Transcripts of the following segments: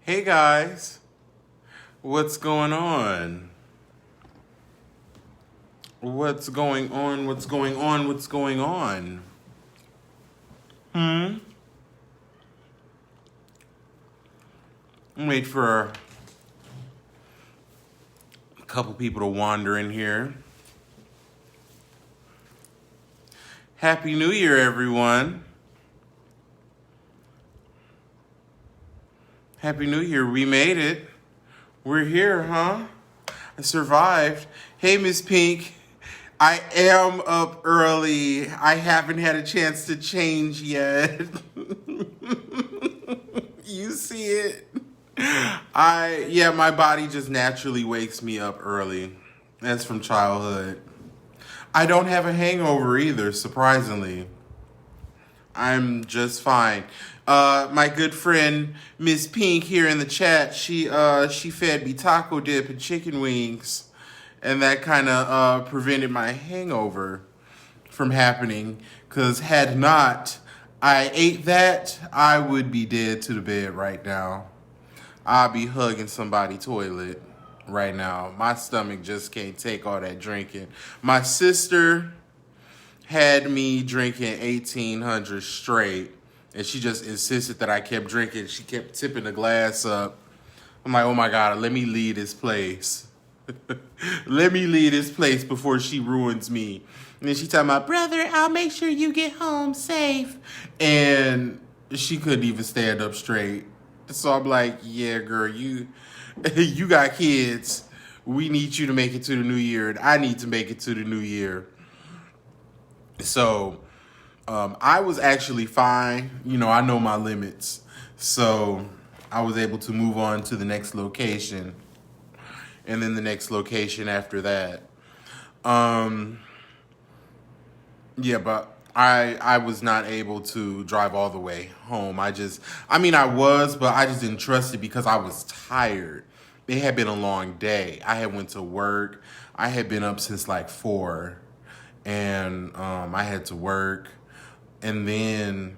Hey guys, what's going on? What's going on? What's going on? What's going on? Wait for a couple people to wander in here. Happy New Year, everyone. Happy New Year. We made it. We're here, huh? I survived. Hey, Miss Pink. I am up early. I haven't had a chance to change yet. You see it? My body just naturally wakes me up early. That's from childhood. I don't have a hangover either, surprisingly. I'm just fine. My good friend Miss Pink here in the chat, she fed me taco dip and chicken wings, and that kind of prevented my hangover from happening. Cause had not I ate that, I would be dead to the bed right now. I'll be hugging somebody's toilet right now. My stomach just can't take all that drinking. My sister had me drinking 1800 straight, and she just insisted that I kept drinking. She kept tipping the glass up. I'm like, oh my God, let me leave this place. Let me leave this place before she ruins me. And then she told my brother, I'll make sure you get home safe. And she couldn't even stand up straight. So I'm like, yeah, girl, you got kids. We need you to make it to the new year, and I need to make it to the new year. So I was actually fine. I know my limits. So I was able to move on to the next location. And then the next location after that. But I was not able to drive all the way home. I was, but I just didn't trust it because I was tired. It had been a long day. I had went to work. I had been up since like 4. And I had to work and then,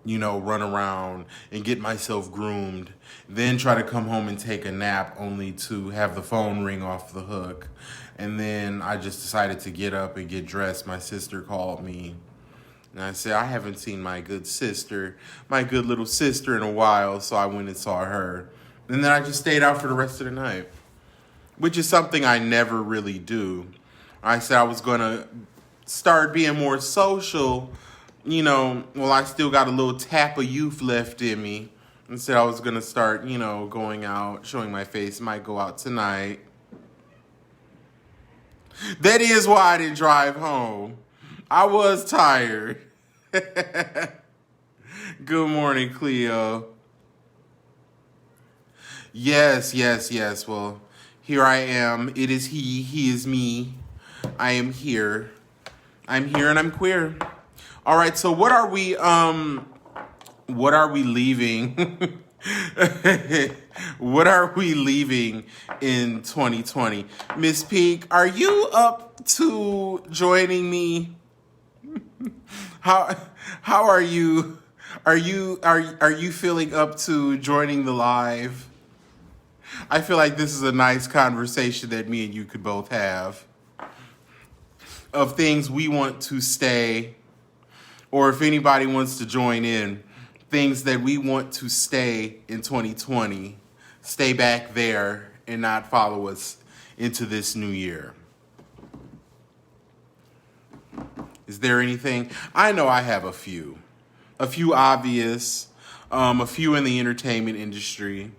run around and get myself groomed, then try to come home and take a nap only to have the phone ring off the hook. And then I just decided to get up and get dressed. My sister called me and I said, I haven't seen my good little sister in a while. So I went and saw her. And then I just stayed out for the rest of the night, which is something I never really do. I said I was going to start being more social, I still got a little tap of youth left in me. And said I was going to start, going out, showing my face. Might go out tonight. That is why I didn't drive home. I was tired. Good morning, Cleo. Yes. Well, here I am. It is he is me. I am here. I'm here and I'm queer. All right, so what are we leaving? What are we leaving in 2020? Miss Pink, are you up to joining me? How are you? Are you feeling up to joining the live? I feel like this is a nice conversation that me and you could both have. Of things we want to stay, or if anybody wants to join in, things that we want to stay in 2020, stay back there and not follow us into this new year. Is there anything? I know I have a few obvious, a few in the entertainment industry.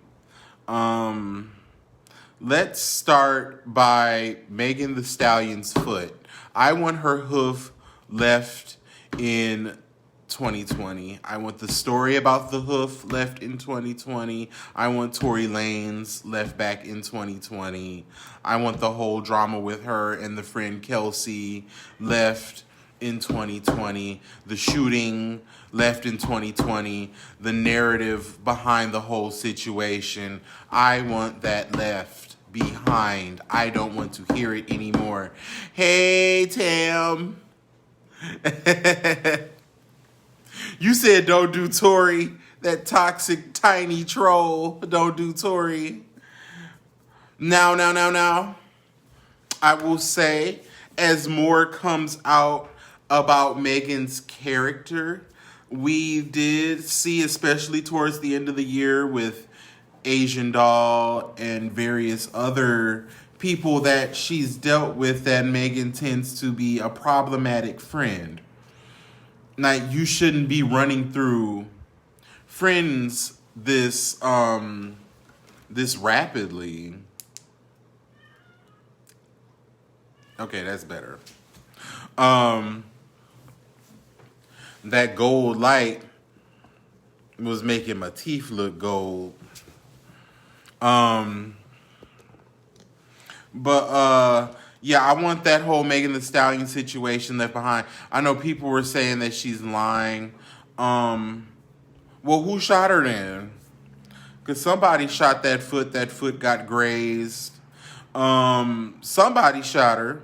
Let's start by Megan Thee Stallion's foot. I want her hoof left in 2020. I want the story about the hoof left in 2020. I want Tory Lanez left back in 2020. I want the whole drama with her and the friend Kelsey left in 2020. The shooting left in 2020. The narrative behind the whole situation. I want that left behind. I don't want to hear it anymore. Hey, Tam. You said don't do Tory. That toxic tiny troll. Don't do Tory. Now. I will say, as more comes out about Megan's character, we did see, especially towards the end of the year with Asian Doll and various other people that she's dealt with, that Megan tends to be a problematic friend. Now, you shouldn't be running through friends this rapidly. Okay, that's better. Um, that gold light was making my teeth look gold. Um, but yeah, I want that whole Megan Thee Stallion situation left behind. I know people were saying that she's lying. Well, who shot her then? Because somebody shot that foot. That foot got grazed. Somebody shot her.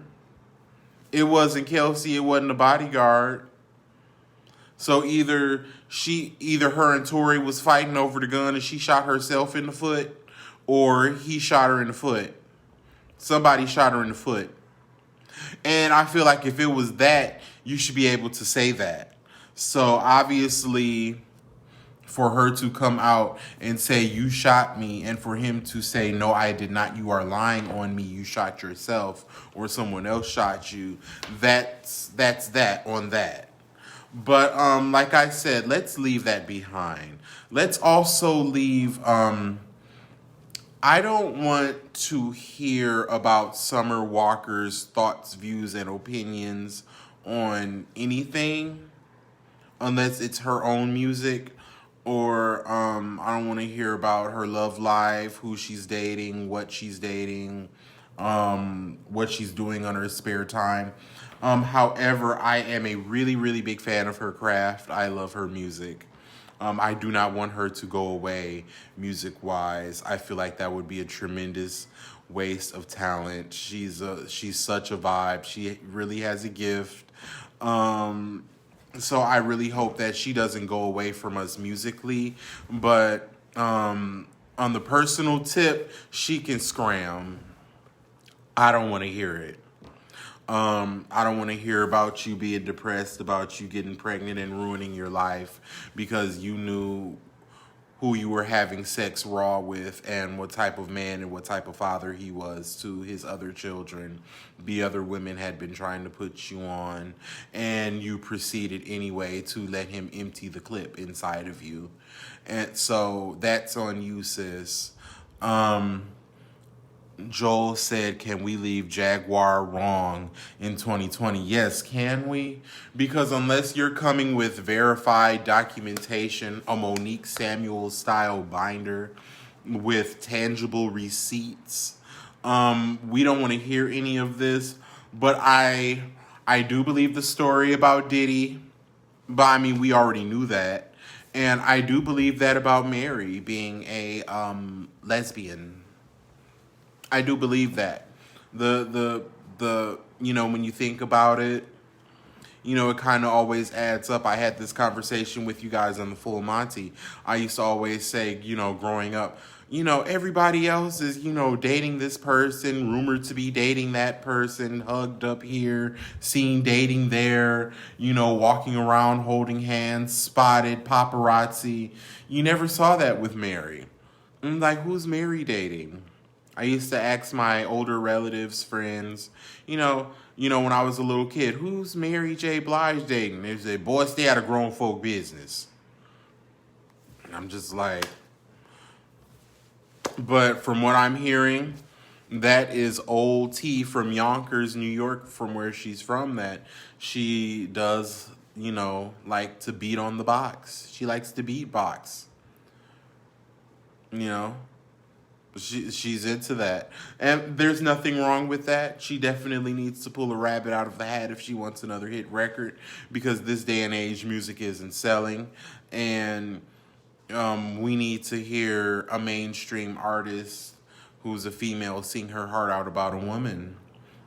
It wasn't Kelsey. It wasn't the bodyguard. So either her and Tory was fighting over the gun and she shot herself in the foot, or he shot her in the foot. Somebody shot her in the foot. And I feel like if it was that, you should be able to say that. So obviously, for her to come out and say, you shot me, and for him to say, no, I did not, you are lying on me, you shot yourself, or someone else shot you, that's that on that. But like I said, let's leave that behind. Let's also leave, I don't want to hear about Summer Walker's thoughts, views, and opinions on anything unless it's her own music. Or I don't want to hear about her love life, who she's dating, what she's doing on her spare time. However, I am a really, really big fan of her craft. I love her music. I do not want her to go away music-wise. I feel like that would be a tremendous waste of talent. She's such a vibe. She really has a gift. So I really hope that she doesn't go away from us musically. But on the personal tip, she can scram. I don't want to hear it. I don't want to hear about you being depressed, about you getting pregnant and ruining your life because you knew who you were having sex raw with and what type of man and what type of father he was to his other children. The other women had been trying to put you on, and you proceeded anyway to let him empty the clip inside of you. And so that's on you, sis. Joel said, can we leave Jaguar wrong in 2020? Yes, can we? Because unless you're coming with verified documentation, a Monique Samuels style binder with tangible receipts, we don't want to hear any of this. But I do believe the story about Diddy. But I mean, we already knew that. And I do believe that about Mary being a lesbian. I do believe that. The when you think about it, it kind of always adds up. I had this conversation with you guys on the Full Monty. I used to always say, growing up, everybody else is, dating this person, rumored to be dating that person, hugged up here, seen dating there, walking around holding hands, spotted, paparazzi. You never saw that with Mary. I'm like, who's Mary dating? I used to ask my older relatives, friends, when I was a little kid, who's Mary J. Blige dating? They say, boy, stay out of grown folk business. And I'm just like, but from what I'm hearing, that is old tea from Yonkers, New York, from where she's from, that she does, like to beat on the box. She likes to beatbox. She's into that. And there's nothing wrong with that. She definitely needs to pull a rabbit out of the hat if she wants another hit record, because this day and age music isn't selling. And we need to hear a mainstream artist who's a female sing her heart out about a woman.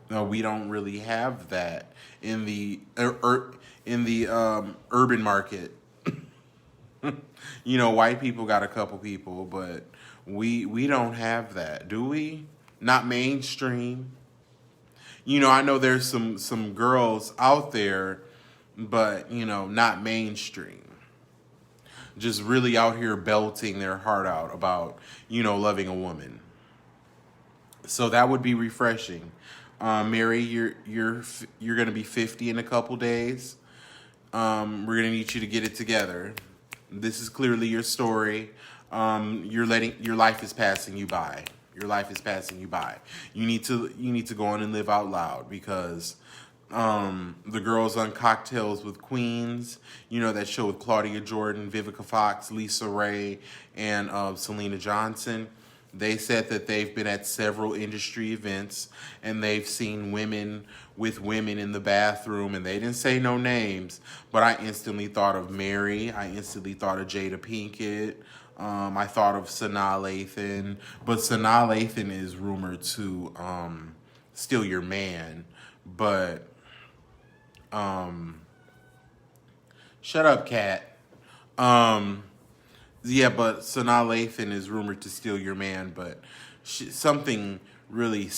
No, we don't really have that in the urban market. You know, white people got a couple people, but we don't have that, do we? Not mainstream. You know, I know there's some girls out there, but you know, not mainstream. Just really out here belting their heart out about, you know, loving a woman. So that would be refreshing. Mary, you're gonna be 50 in a couple days. We're gonna need you to get it together. This is clearly your story. Your life is passing you by. Your life is passing you by. You need to go on and live out loud because the girls on Cocktails with Queens, you know, that show with Claudia Jordan, Vivica Fox, Lisa Ray, and Selena Johnson. They said that they've been at several industry events and they've seen women with women in the bathroom, and they didn't say no names, but I instantly thought of Mary. I instantly thought of Jada Pinkett. I thought of Sanaa Lathan, but Sanaa Lathan is rumored to steal your man. But shut up, cat. Yeah, but Sanaa Lathan is rumored to steal your man, but something really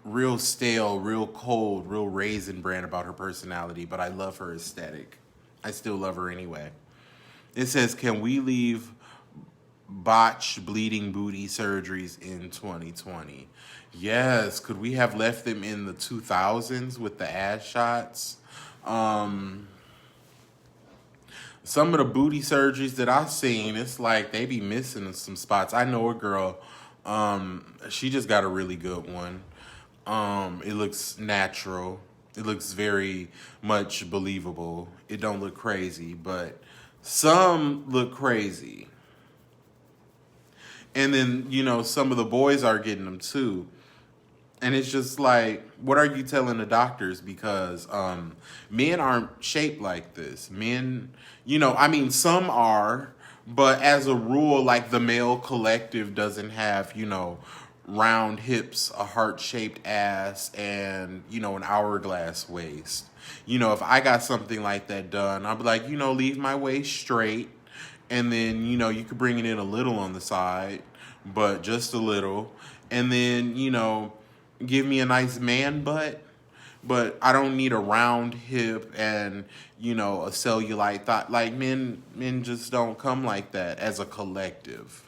real stale, real cold, real raisin bran about her personality, but I love her aesthetic. I still love her anyway. It says, can we leave botched bleeding booty surgeries in 2020? Yes, could we have left them in the 2000s with the ass shots? Some of the booty surgeries that I've seen, it's like they be missing some spots. I know a girl, she just got a really good one. It looks natural. It looks very much believable. It don't look crazy, but some look crazy. And then, you know, some of the boys are getting them too. And it's just like, what are you telling the doctors? Because men aren't shaped like this. Men, you know, I mean, some are, but as a rule, like the male collective doesn't have, you know, round hips, a heart-shaped ass, and, you know, an hourglass waist. You know, if I got something like that done, I'd be like, you know, leave my waist straight. And then, you know, you could bring it in a little on the side, but just a little. And then, you know, give me a nice man butt, but I don't need a round hip and, you know, a cellulite thigh. Like men just don't come like that as a collective.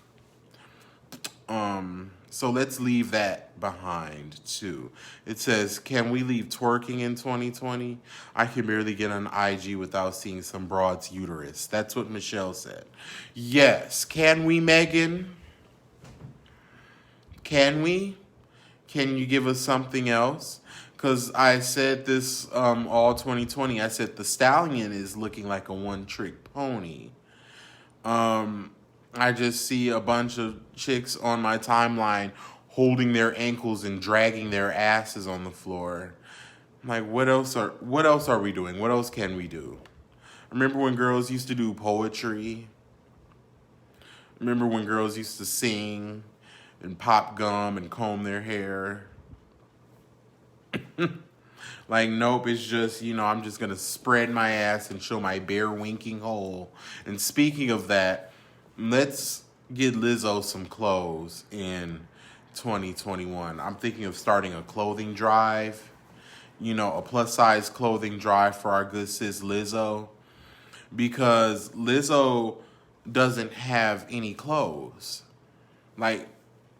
So let's leave that behind too. It says, can we leave twerking in 2020? I can barely get on IG without seeing some broad's uterus. That's what Michelle said. Yes. Can we, Megan? Can we? Can you give us something else? Because I said this all 2020. I said the stallion is looking like a one-trick pony. I just see a bunch of chicks on my timeline holding their ankles and dragging their asses on the floor. I'm like, what else are we doing? What else can we do? Remember when girls used to do poetry? Remember when girls used to sing and pop gum and comb their hair? Like, nope, it's just, you know, I'm just going to spread my ass and show my bare winking hole. And speaking of that, let's get Lizzo some clothes in 2021. I'm thinking of starting a clothing drive, you know, a plus-size clothing drive for our good sis Lizzo. Because Lizzo doesn't have any clothes. Like,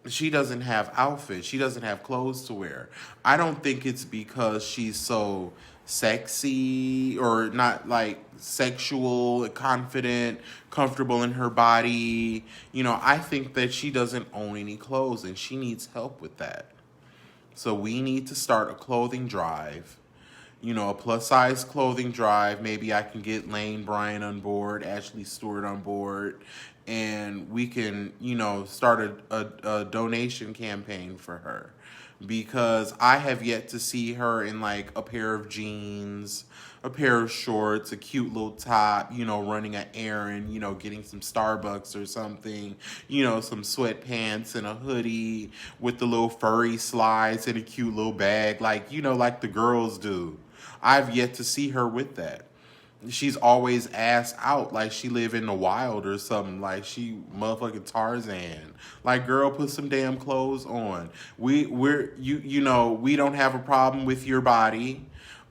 she doesn't have outfits. She doesn't have clothes to wear. I don't think it's because she's so sexy or not like sexual, confident, comfortable in her body. You know, I think that she doesn't own any clothes and she needs help with that. So we need to start a clothing drive. You know, a plus-size clothing drive. Maybe I can get Lane Bryant on board, Ashley Stewart on board, and we can, you know, start a donation campaign for her. Because I have yet to see her in, like, a pair of jeans, a pair of shorts, a cute little top, you know, running an errand, you know, getting some Starbucks or something, you know, some sweatpants and a hoodie with the little furry slides and a cute little bag, like, you know, like the girls do. I've yet to see her with that. She's always ass out like she live in the wild or something. Like she motherfucking Tarzan. Like, girl, put some damn clothes on. We don't have a problem with your body.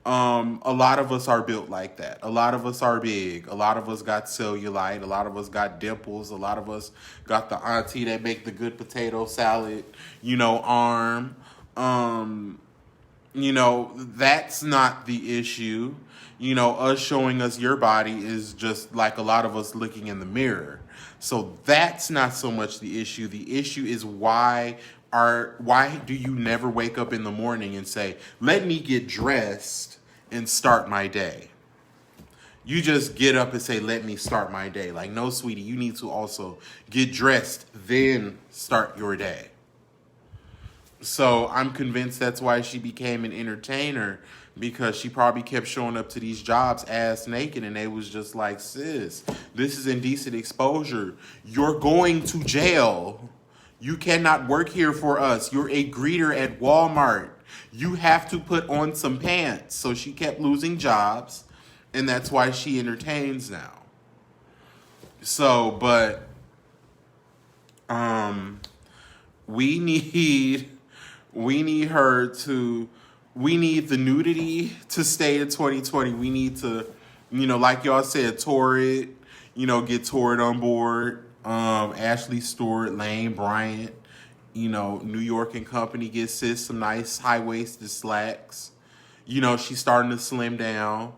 A lot of us are built like that. A lot of us are big. A lot of us got cellulite. A lot of us got dimples. A lot of us got the auntie that make the good potato salad, arm. That's not the issue. Us showing us your body is just like a lot of us looking in the mirror. So that's not so much the issue. The issue is why do you never wake up in the morning and say, let me get dressed and start my day? You just get up and say, let me start my day. Like, no, sweetie, you need to also get dressed, then start your day. So I'm convinced that's why she became an entertainer, because she probably kept showing up to these jobs ass naked, and they was just like, sis, this is indecent exposure. You're going to jail. You cannot work here for us. You're a greeter at Walmart. You have to put on some pants. So she kept losing jobs, and that's why she entertains now. So, but we need the nudity to stay in 2020. We need to, like y'all said, tour it, get toured on board. Ashley Stewart, Lane Bryant, New York and Company, get sis some nice high-waisted slacks. She's starting to slim down,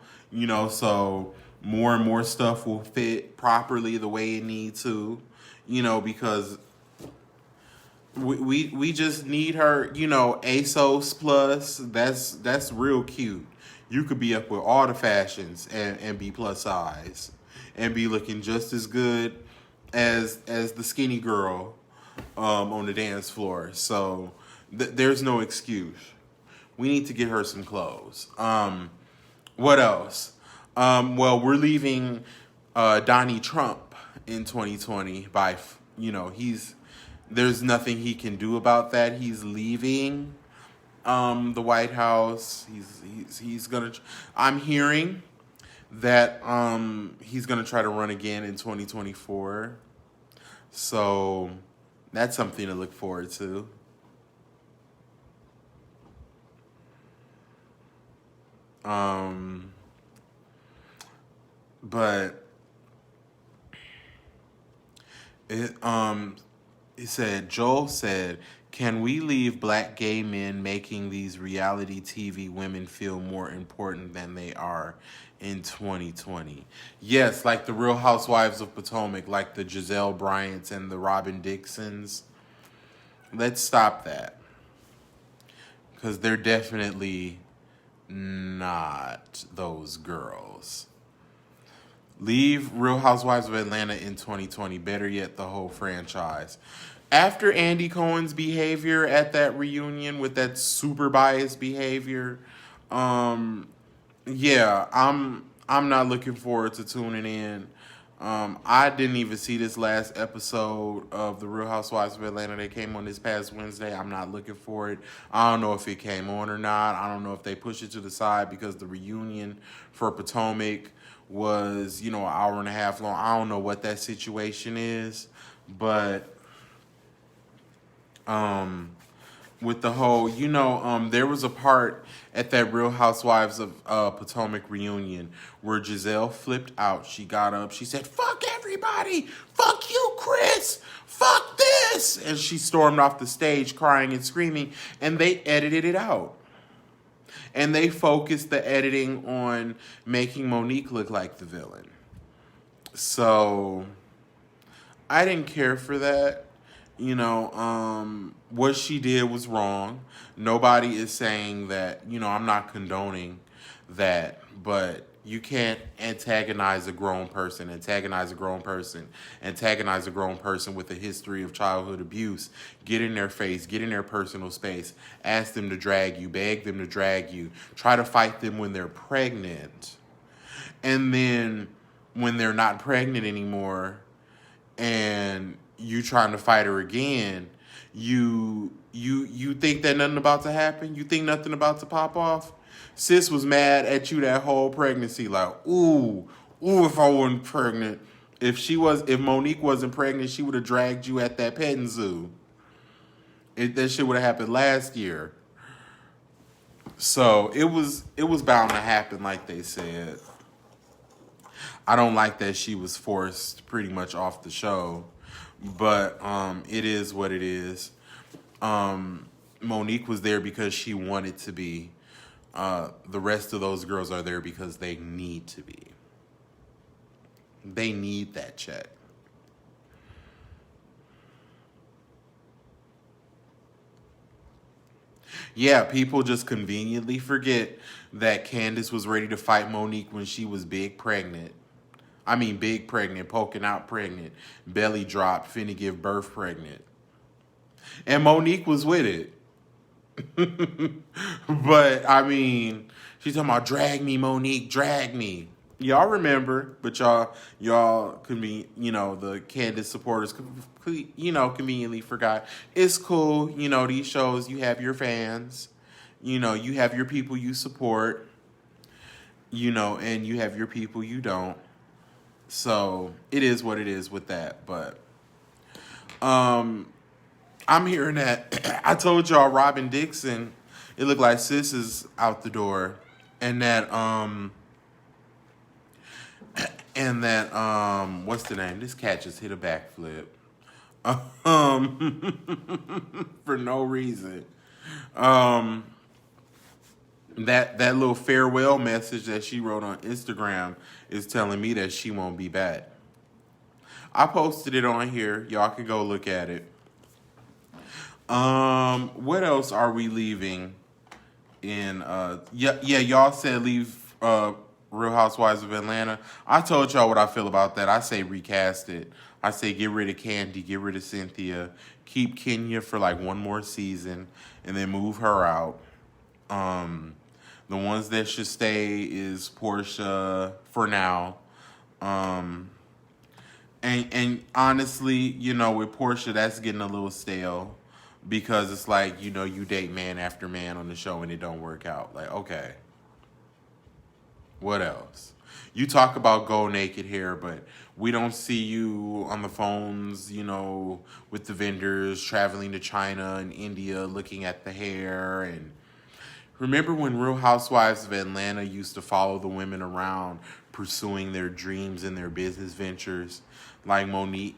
so more and more stuff will fit properly the way it needs to, because we just need her, ASOS Plus. That's real cute. You could be up with all the fashions and be plus size and be looking just as good as the skinny girl on the dance floor. So there's no excuse. We need to get her some clothes. What else? Well, we're leaving Donnie Trump in 2020 by, there's nothing he can do about that. He's leaving the White House. He's gonna. I'm hearing that he's gonna try to run again in 2024. So that's something to look forward to. But Joel said, can we leave black gay men making these reality TV women feel more important than they are in 2020? Yes, like the Real Housewives of Potomac, like the Giselle Bryants and the Robin Dixons. Let's stop that. Because they're definitely not those girls. Leave Real Housewives of Atlanta in 2020. Better yet, the whole franchise. After Andy Cohen's behavior at that reunion with that super biased behavior, I'm not looking forward to tuning in. I didn't even see this last episode of The Real Housewives of Atlanta that came on this past Wednesday. I'm not looking for it. I don't know if it came on or not. I don't know if they pushed it to the side because the reunion for Potomac was, an hour and a half long. I don't know what that situation is, but with the whole, there was a part at that Real Housewives of Potomac reunion where Giselle flipped out. She got up. She said, fuck everybody. Fuck you, Chris. Fuck this. And she stormed off the stage crying and screaming, and they edited it out. And they focused the editing on making Monique look like the villain. So I didn't care for that. What she did was wrong. Nobody is saying that, I'm not condoning that, but you can't antagonize a grown person with a history of childhood abuse, get in their face, get in their personal space, ask them to drag you, beg them to drag you, try to fight them when they're pregnant. And then when they're not pregnant anymore and you trying to fight her again, you think that nothing about to happen? You think nothing about to pop off? Sis was mad at you that whole pregnancy. Like, ooh, if I wasn't pregnant. If Monique wasn't pregnant, she would have dragged you at that petting zoo. That shit would have happened last year. So it was bound to happen, like they said. I don't like that she was forced pretty much off the show, but it is what it is. Monique was there because she wanted to be. The rest of those girls are there because they need to be. They need that check. Yeah, people just conveniently forget that Candace was ready to fight Monique when she was big pregnant. I mean, big pregnant, poking out pregnant, belly dropped, finna give birth pregnant. And Monique was with it. But, I mean, she's talking about drag me, Monique, drag me. Y'all remember, but y'all could be, the Candace supporters, conveniently forgot. It's cool, these shows, you have your fans, you have your people you support, and you have your people you don't. So it is what it is with that. But I'm hearing that I told y'all Robin Dixon, it looked like sis is out the door, and that what's the name? This cat just hit a backflip. For no reason. That little farewell message that she wrote on Instagram is telling me that she won't be back. I posted it on here. Y'all can go look at it. What else are we leaving in y'all said leave Real Housewives of Atlanta. I told y'all what I feel about that. I say recast it. I say get rid of Candy, get rid of Cynthia, keep Kenya for like one more season, and then move her out. The ones that should stay is Portia for now. And honestly, with Portia, that's getting a little stale because it's like, you date man after man on the show and it don't work out. Like, okay. What else? You talk about go naked hair, but we don't see you on the phones, with the vendors, traveling to China and India, looking at the hair. And remember when Real Housewives of Atlanta used to follow the women around, pursuing their dreams and their business ventures? Like Nene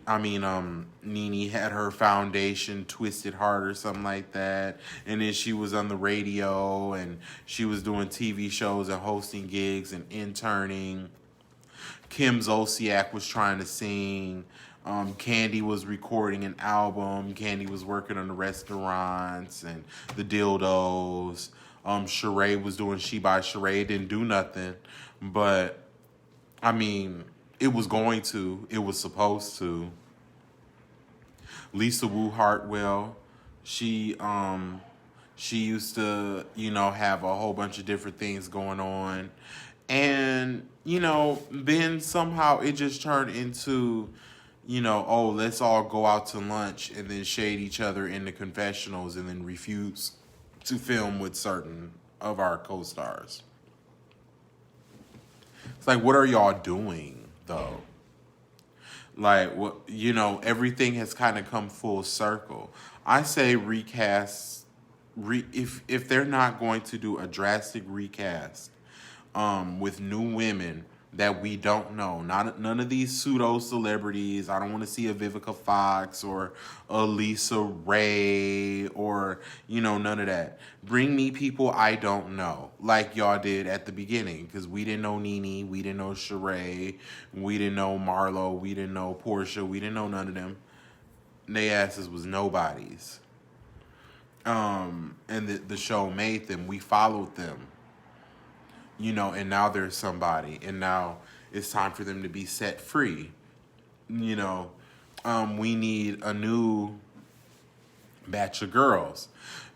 had her foundation, Twisted Heart or something like that. And then she was on the radio and she was doing TV shows and hosting gigs and interning. Kim Zolciak was trying to sing. Candy was recording an album. Candy was working on the restaurants and the dildos. Sheree was doing She by Sheree. It didn't do nothing. But, it was going to. It was supposed to. Lisa Wu Hartwell, she used to, have a whole bunch of different things going on. And, then somehow it just turned into, let's all go out to lunch and then shade each other in the confessionals and then refuse to film with certain of our co-stars. It's like, what are y'all doing? Though, like, everything has kind of come full circle. I say recast. If they're not going to do a drastic recast, with new women that we don't know, none of these pseudo celebrities. I don't want to see a Vivica Fox or a Lisa Ray or none of that. Bring me people I don't know, like y'all did at the beginning, because we didn't know Nene, we didn't know Sheree, we didn't know Marlo, we didn't know Portia, we didn't know none of them. They asses was nobodies. And the show made them. We followed them. And now there's somebody, and now it's time for them to be set free. We need a new batch of girls,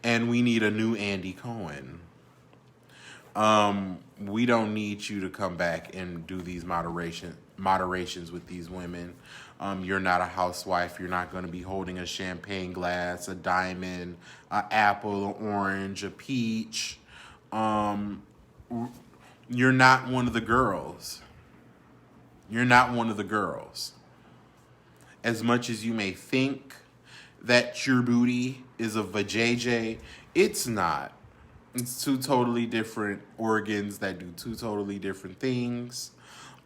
and we need a new Andy Cohen. We don't need you to come back and do these moderations with these women. You're not a housewife. You're not going to be holding a champagne glass, a diamond, an apple, an orange, a peach. You're not one of the girls. You're not one of the girls. As much as you may think that your booty is a vajayjay, it's not. It's two totally different organs that do two totally different things.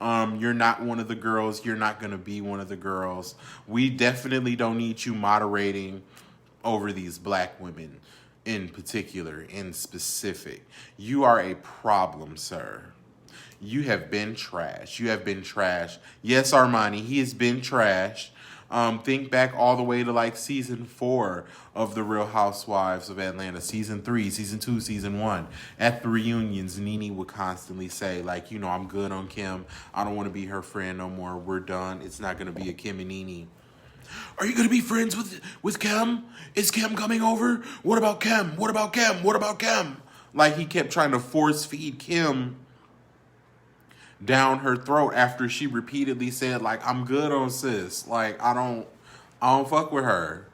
You're not one of the girls. You're not going to be one of the girls. We definitely don't need you moderating over these black women in particular, in specific. You are a problem, sir. You have been trash. You have been trash. Yes, Armani, he has been trash. Think back all the way to like season 4 of The Real Housewives of Atlanta, season 3, season 2, season 1. At the reunions, Nene would constantly say, like, you know, I'm good on Kim. I don't want to be her friend no more. We're done. It's not going to be a Kim and Nene. Are you going to be friends with Kim? Is Kim coming over? What about Kim? What about Kim? What about Kim? Like, he kept trying to force feed Kim down her throat after she repeatedly said, like, I'm good on sis. Like, I don't fuck with her.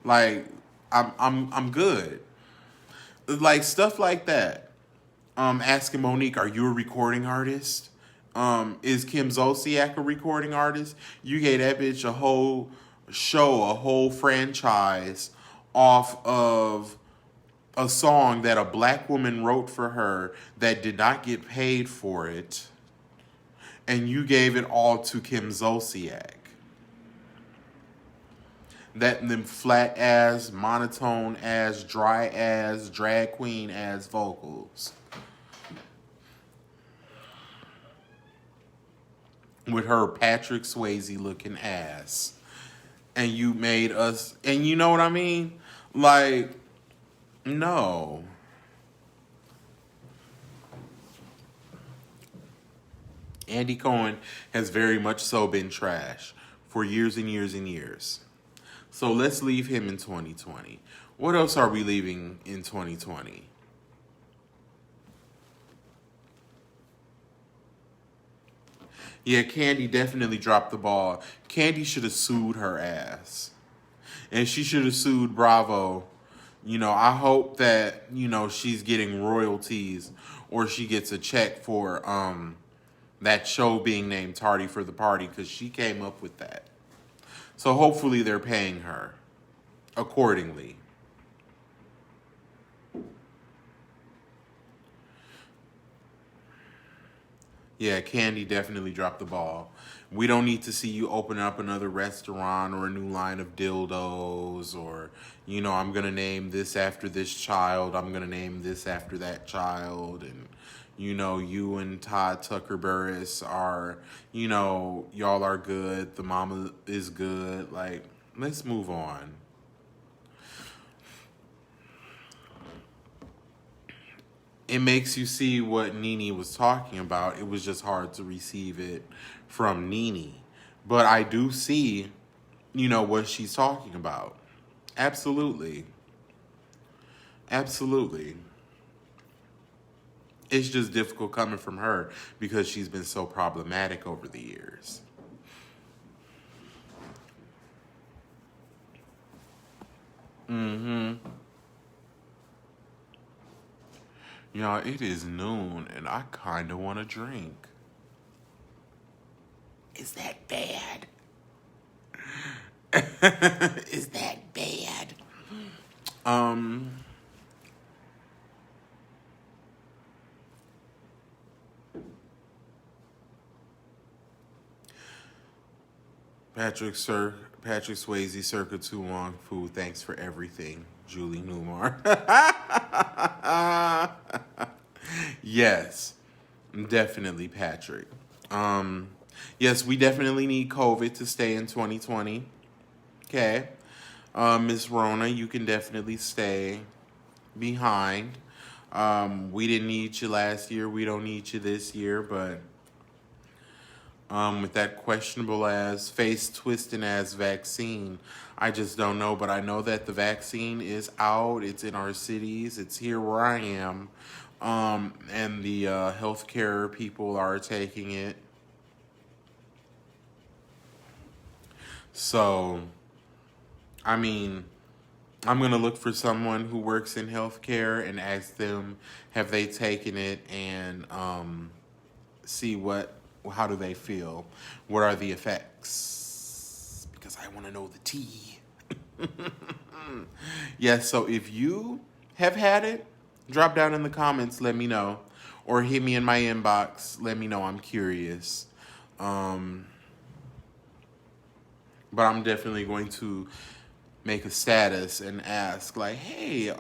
Like, I'm good. Like, stuff like that. Asking Monique, are you a recording artist? Is Kim Zolciak a recording artist? You gave that bitch a whole show, a whole franchise off of a song that a black woman wrote for her that did not get paid for it. And you gave it all to Kim Zolciak. That them flat ass, monotone ass, dry ass, drag queen ass vocals. With her Patrick Swayze looking ass. And you made us, and you know what I mean? Like, no. Andy Cohen has very much so been trash for years and years and years. So let's leave him in 2020. What else are we leaving in 2020? Yeah, Candy definitely dropped the ball. Candy should have sued her ass. And she should have sued Bravo. You know, I hope that, you know, she's getting royalties or she gets a check for that show being named Tardy for the Party because she came up with that. So hopefully they're paying her accordingly. Yeah, Candy definitely dropped the ball. We don't need to see you open up another restaurant or a new line of dildos or, you know, I'm going to name this after this child. I'm going to name this after that child. And, you know, you and Todd Tucker Burris are, you know, y'all are good. The mama is good. Like, let's move on. It makes you see what Nene was talking about. It was just hard to receive it from Nene. But I do see, you know, what she's talking about. Absolutely. Absolutely. It's just difficult coming from her because she's been so problematic over the years. Mm-hmm. Y'all, it is noon and I kind of want to drink. Is that bad? Is that bad? Um, Patrick Swayze, circa too long food. Thanks for everything, Julie Newmar. Yes, definitely, Patrick. Yes, we definitely need COVID to stay in 2020. Okay, Miss Rona, you can definitely stay behind. We didn't need you last year. We don't need you this year, but with that questionable ass, face twisting ass vaccine, I just don't know. But I know that the vaccine is out. It's in our cities. It's here where I am. And the healthcare people are taking it. So, I mean, I'm going to look for someone who works in healthcare and ask them, have they taken it, and see how do they feel? What are the effects? Because I want to know the tea. Yes, so if you have had it, drop down in the comments, let me know. Or hit me in my inbox, let me know, I'm curious. But I'm definitely going to make a status and ask, like, hey,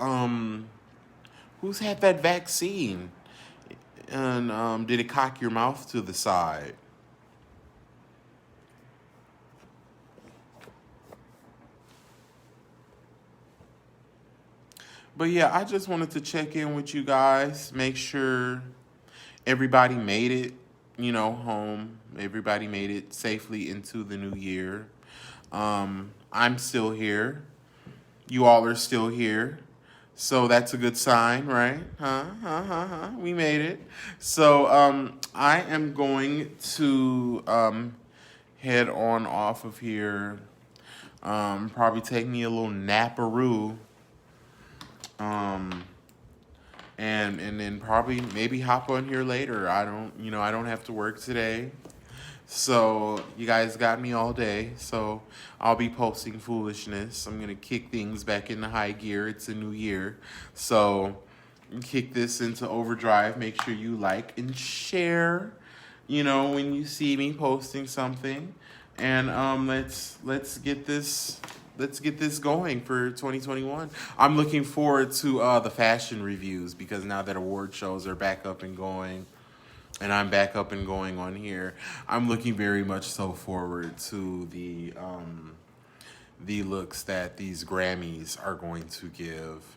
who's had that vaccine? And did it cock your mouth to the side? But yeah, I just wanted to check in with you guys, make sure everybody made it, home. Everybody made it safely into the new year. I'm still here. You all are still here. So that's a good sign, right? We made it. So I am going to head on off of here. Probably take me a little naparoo. And then probably maybe hop on here later. I don't have to work today. So you guys got me all day. So I'll be posting foolishness. I'm gonna kick things back into high gear. It's a new year. So kick this into overdrive. Make sure you like and share, when you see me posting something. And let's get this going for 2021. I'm looking forward to the fashion reviews, because now that award shows are back up and going, and I'm back up and going on here, I'm looking very much so forward to the looks that these Grammys are going to give,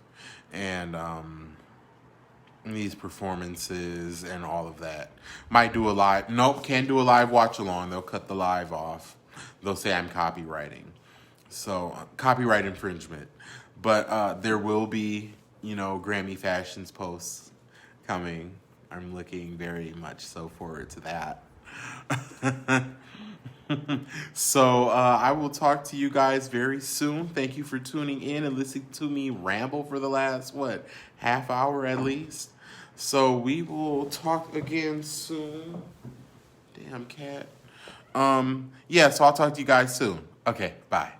and these performances and all of that. Might do a live. Nope, can't do a live watch along. They'll cut the live off. They'll say I'm copywriting. So, copyright infringement. But there will be, Grammy Fashions posts coming. I'm looking very much so forward to that. So, I will talk to you guys very soon. Thank you for tuning in and listening to me ramble for the last, half hour at least. So, we will talk again soon. Damn cat. So I'll talk to you guys soon. Okay, bye.